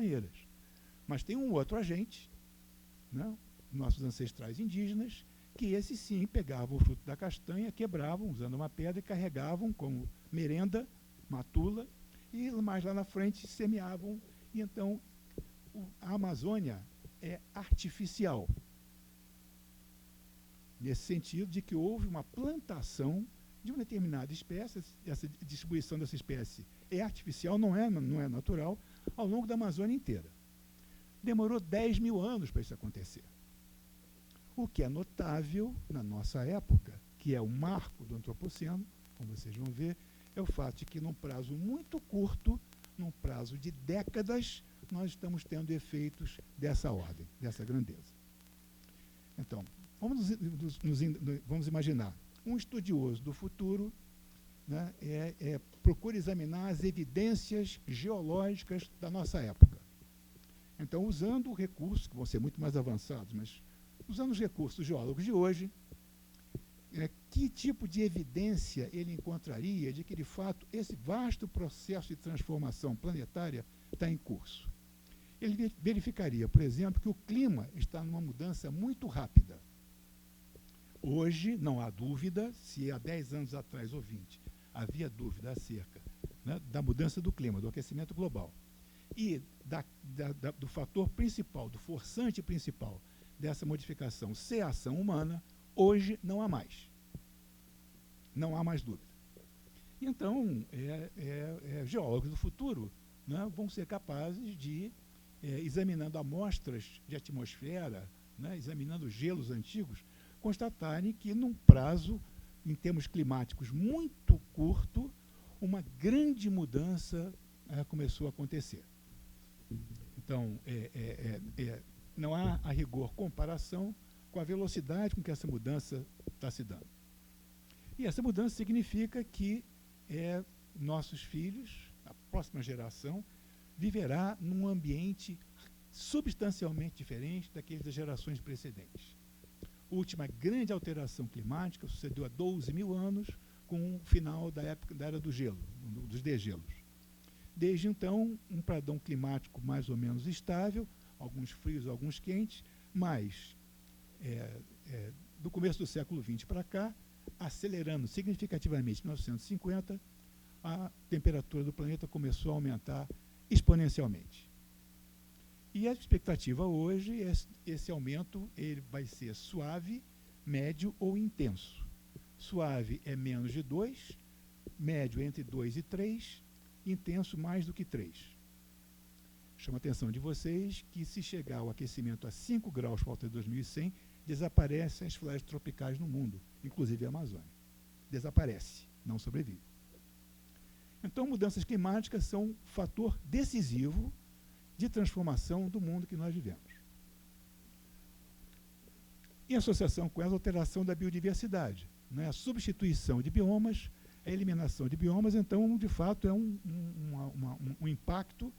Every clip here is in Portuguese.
castanheiras. Mas tem um outro agente, né, nossos ancestrais indígenas, que esses sim pegavam o fruto da castanha, quebravam usando uma pedra e carregavam como merenda, matula, e mais lá na frente semeavam. E então a Amazônia é artificial, nesse sentido de que houve uma plantação de uma determinada espécie, essa distribuição dessa espécie é artificial, não é natural, ao longo da Amazônia inteira. Demorou 10 mil anos para isso acontecer. O que é notável na nossa época, que é o marco do antropoceno, como vocês vão ver, é o fato de que num prazo muito curto, num prazo de décadas, nós estamos tendo efeitos dessa ordem, dessa grandeza. Então, vamos imaginar, um estudioso do futuro, né, procura examinar as evidências geológicas da nossa época. Então, usando recursos, que vão ser muito mais avançados, mas usando os recursos geólogos de hoje, que tipo de evidência ele encontraria de que, de fato, esse vasto processo de transformação planetária está em curso? Ele verificaria, por exemplo, que o clima está numa mudança muito rápida. Hoje, não há dúvida, se há 10 anos atrás ou 20, havia dúvida acerca, né, da mudança do clima, do aquecimento global, e do fator principal, do forçante principal dessa modificação ser a ação humana, hoje não há mais. Não há mais dúvida. Então, geólogos do futuro, né, vão ser capazes de, examinando amostras de atmosfera, né, examinando gelos antigos, constatarem que num prazo, em termos climáticos muito curto, uma grande mudança começou a acontecer. Então, não há, a rigor, comparação com a velocidade com que essa mudança está se dando. E essa mudança significa que nossos filhos, a próxima geração, viverá num ambiente substancialmente diferente daqueles das gerações precedentes. A última grande alteração climática sucedeu há 12 mil anos, com o final da era do gelo, dos degelos. Desde então, um padrão climático mais ou menos estável, alguns frios, alguns quentes, mas do começo do século XX para cá, acelerando significativamente em 1950, a temperatura do planeta começou a aumentar exponencialmente. E a expectativa hoje é esse aumento ele vai ser suave, médio ou intenso. Suave é menos de 2, médio entre 2 e 3, intenso mais do que 3. Chama a atenção de vocês que, se chegar o aquecimento a 5 graus por volta de 2100, desaparecem as florestas tropicais no mundo, inclusive a Amazônia. Desaparece, não sobrevive. Então, mudanças climáticas são um fator decisivo de transformação do mundo que nós vivemos. Em associação com essa alteração da biodiversidade, né, a substituição de biomas, a eliminação de biomas, então, de fato, é um impacto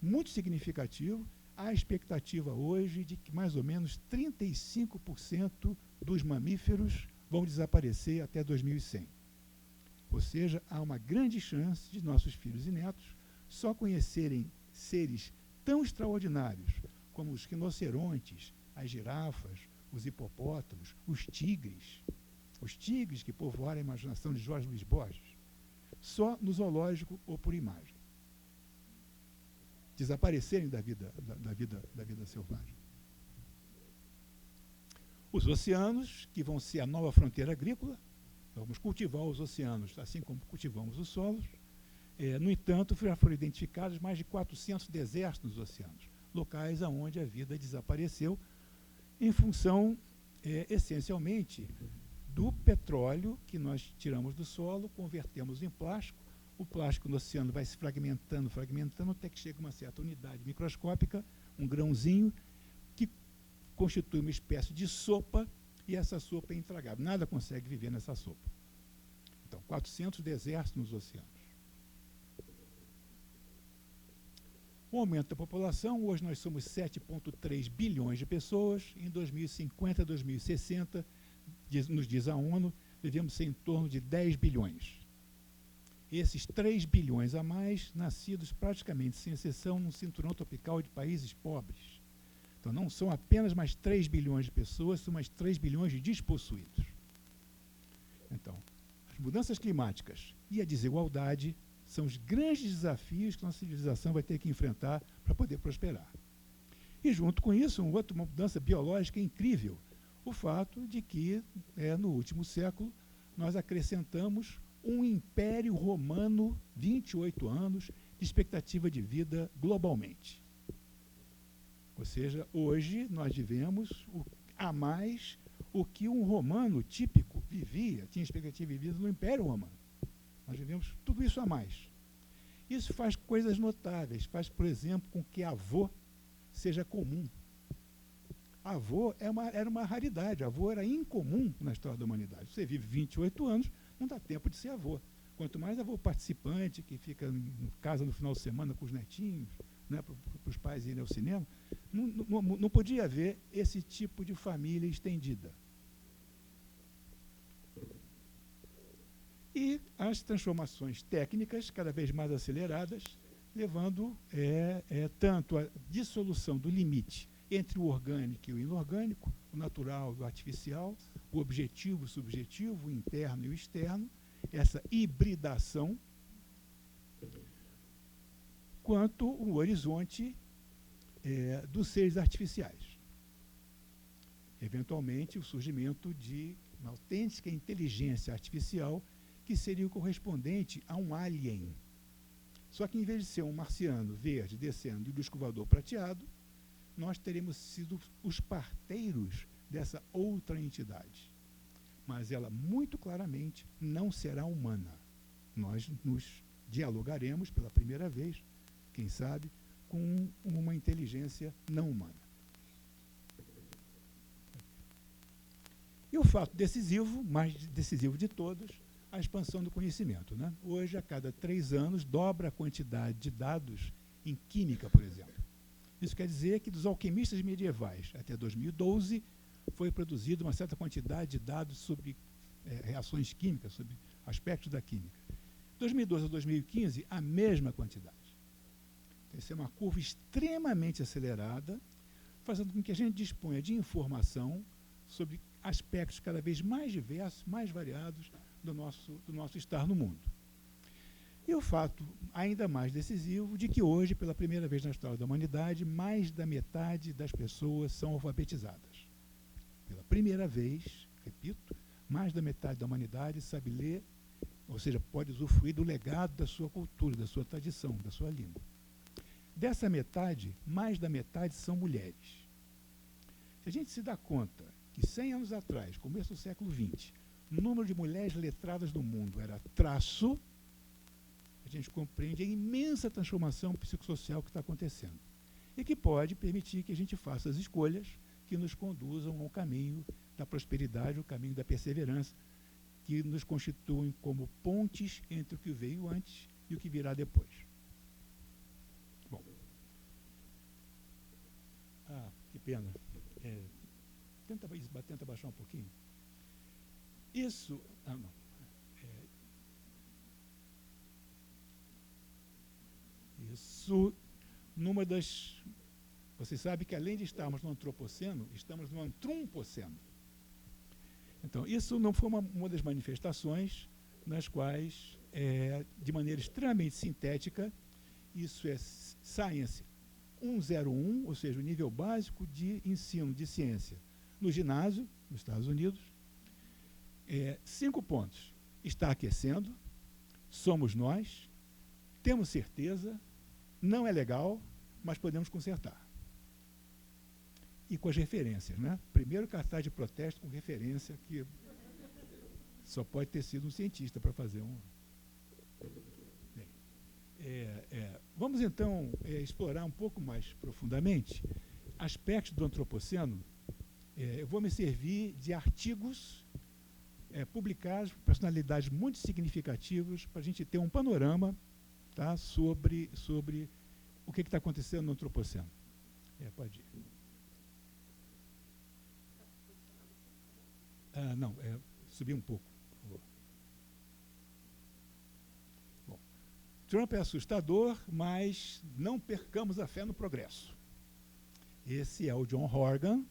muito significativo. Há a expectativa hoje de que mais ou menos 35% dos mamíferos vão desaparecer até 2100. Ou seja, há uma grande chance de nossos filhos e netos só conhecerem seres tão extraordinários como os rinocerontes, as girafas, os hipopótamos, os tigres que povoaram a imaginação de Jorge Luiz Borges, só no zoológico ou por imagem. Desaparecerem da vida selvagem. Os oceanos, que vão ser a nova fronteira agrícola, vamos cultivar os oceanos, assim como cultivamos os solos. No entanto, já foram identificados mais de 400 desertos nos oceanos, locais onde a vida desapareceu em função, essencialmente, do petróleo que nós tiramos do solo, convertemos em plástico. O plástico no oceano vai se fragmentando, até que chega uma certa unidade microscópica, um grãozinho, que constitui uma espécie de sopa, e essa sopa é intragável. Nada consegue viver nessa sopa. Então, 400 desertos nos oceanos. O aumento da população, hoje nós somos 7,3 bilhões de pessoas, em 2050, 2060, nos diz a ONU, devemos ser em torno de 10 bilhões. esses 3 bilhões a mais, nascidos praticamente sem exceção num cinturão tropical de países pobres. Então não são apenas mais 3 bilhões de pessoas, são mais 3 bilhões de despossuídos. Então, as mudanças climáticas e a desigualdade são os grandes desafios que nossa civilização vai ter que enfrentar para poder prosperar. E junto com isso, uma mudança biológica incrível, o fato de que, no último século, nós acrescentamos um império romano, 28 anos, de expectativa de vida globalmente. Ou seja, hoje nós vivemos a mais o que um romano típico vivia, tinha expectativa de vida no Império Romano. Nós vivemos tudo isso a mais. Isso faz coisas notáveis, faz, por exemplo, com que avô seja comum. Avô era uma raridade, avô era incomum na história da humanidade. Você vive 28 anos, não dá tempo de ser avô. Quanto mais avô participante, que fica em casa no final de semana com os netinhos, né, para os pais irem ao cinema, não podia haver esse tipo de família estendida. E as transformações técnicas cada vez mais aceleradas, levando tanto a dissolução do limite entre o orgânico e o inorgânico, o natural e o artificial, o objetivo e o subjetivo, o interno e o externo, essa hibridação, quanto o horizonte dos seres artificiais. Eventualmente, o surgimento de uma autêntica inteligência artificial que seria o correspondente a um alien. Só que, em vez de ser um marciano verde descendo de um disco voador prateado, nós teremos sido os parteiros dessa outra entidade. Mas ela, muito claramente, não será humana. Nós nos dialogaremos pela primeira vez, quem sabe, com uma inteligência não humana. E o fato decisivo, mais decisivo de todos, a expansão do conhecimento, né? Hoje, a cada 3 anos, dobra a quantidade de dados em química, por exemplo. Isso quer dizer que dos alquimistas medievais até 2012 foi produzida uma certa quantidade de dados sobre reações químicas, sobre aspectos da química. 2012 a 2015, a mesma quantidade. Então, isso é uma curva extremamente acelerada, fazendo com que a gente disponha de informação sobre aspectos cada vez mais diversos, mais variados do nosso estar no mundo. E o fato ainda mais decisivo de que hoje, pela primeira vez na história da humanidade, mais da metade das pessoas são alfabetizadas. Pela primeira vez, repito, mais da metade da humanidade sabe ler, ou seja, pode usufruir do legado da sua cultura, da sua tradição, da sua língua. Dessa metade, mais da metade são mulheres. Se a gente se dá conta que 100 anos atrás, começo do século XX, o número de mulheres letradas no mundo era traço, a gente compreende a imensa transformação psicossocial que está acontecendo e que pode permitir que a gente faça as escolhas que nos conduzam ao caminho da prosperidade, ao caminho da perseverança, que nos constituem como pontes entre o que veio antes e o que virá depois. Bom. Que pena. Tenta baixar um pouquinho. Isso... não. Isso, numa das... Você sabe que, além de estarmos no antropoceno, estamos no antrumpoceno. Então, isso não foi uma das manifestações nas quais, de maneira extremamente sintética, isso é Science 101, ou seja, o nível básico de ensino de ciência no ginásio, nos Estados Unidos. 5 pontos. Está aquecendo, somos nós, temos certeza, não é legal, mas podemos consertar. E com as referências, né? Primeiro cartaz de protesto com referência, que só pode ter sido um cientista para fazer um... Bem, vamos então explorar um pouco mais profundamente aspectos do antropoceno. Eu vou me servir de artigos publicados por personalidades muito significativas para a gente ter um panorama, tá, sobre o que está acontecendo no antropoceno. Pode ir. Não, subir um pouco, por favor. Trump é assustador, mas não percamos a fé no progresso. Esse é o John Horgan,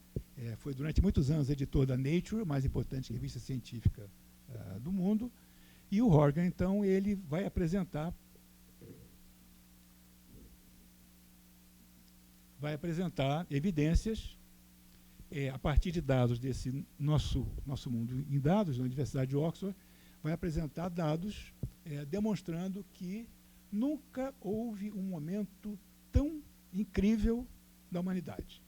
foi durante muitos anos editor da Nature, mais importante revista científica do mundo. E o Horgan, então, ele vai apresentar evidências a partir de dados desse nosso mundo em dados, na Universidade de Oxford, vai apresentar dados demonstrando que nunca houve um momento tão incrível da humanidade.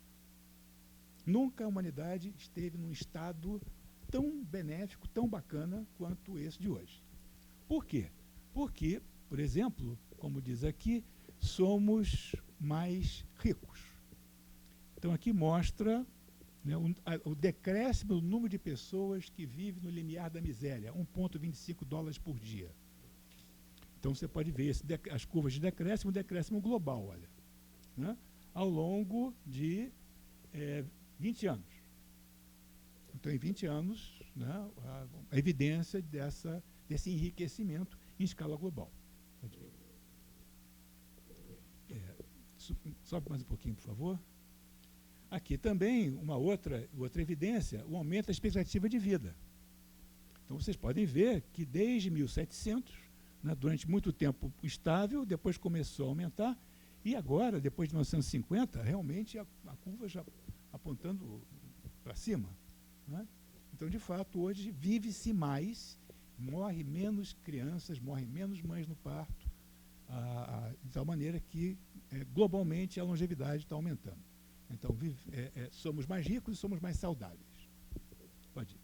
Nunca a humanidade esteve num estado tão benéfico, tão bacana quanto esse de hoje. Por quê? Porque, por exemplo, como diz aqui, somos mais ricos. Então aqui mostra, né, o decréscimo do número de pessoas que vivem no limiar da miséria, 1,25 dólares por dia. Então você pode ver as curvas de decréscimo, decréscimo global, olha, né, ao longo de 20 anos. Então, em 20 anos, né, a evidência desse enriquecimento em escala global. Sobe mais um pouquinho, por favor. Aqui também uma outra evidência, o aumento da expectativa de vida. Então, vocês podem ver que desde 1700, né, durante muito tempo estável, depois começou a aumentar, e agora, depois de 1950, realmente a curva já apontando para cima, né? Então, de fato, hoje vive-se mais, morre menos crianças, morrem menos mães no parto, de tal maneira que, globalmente, a longevidade está aumentando. Então, somos mais ricos e somos mais saudáveis. Pode ir.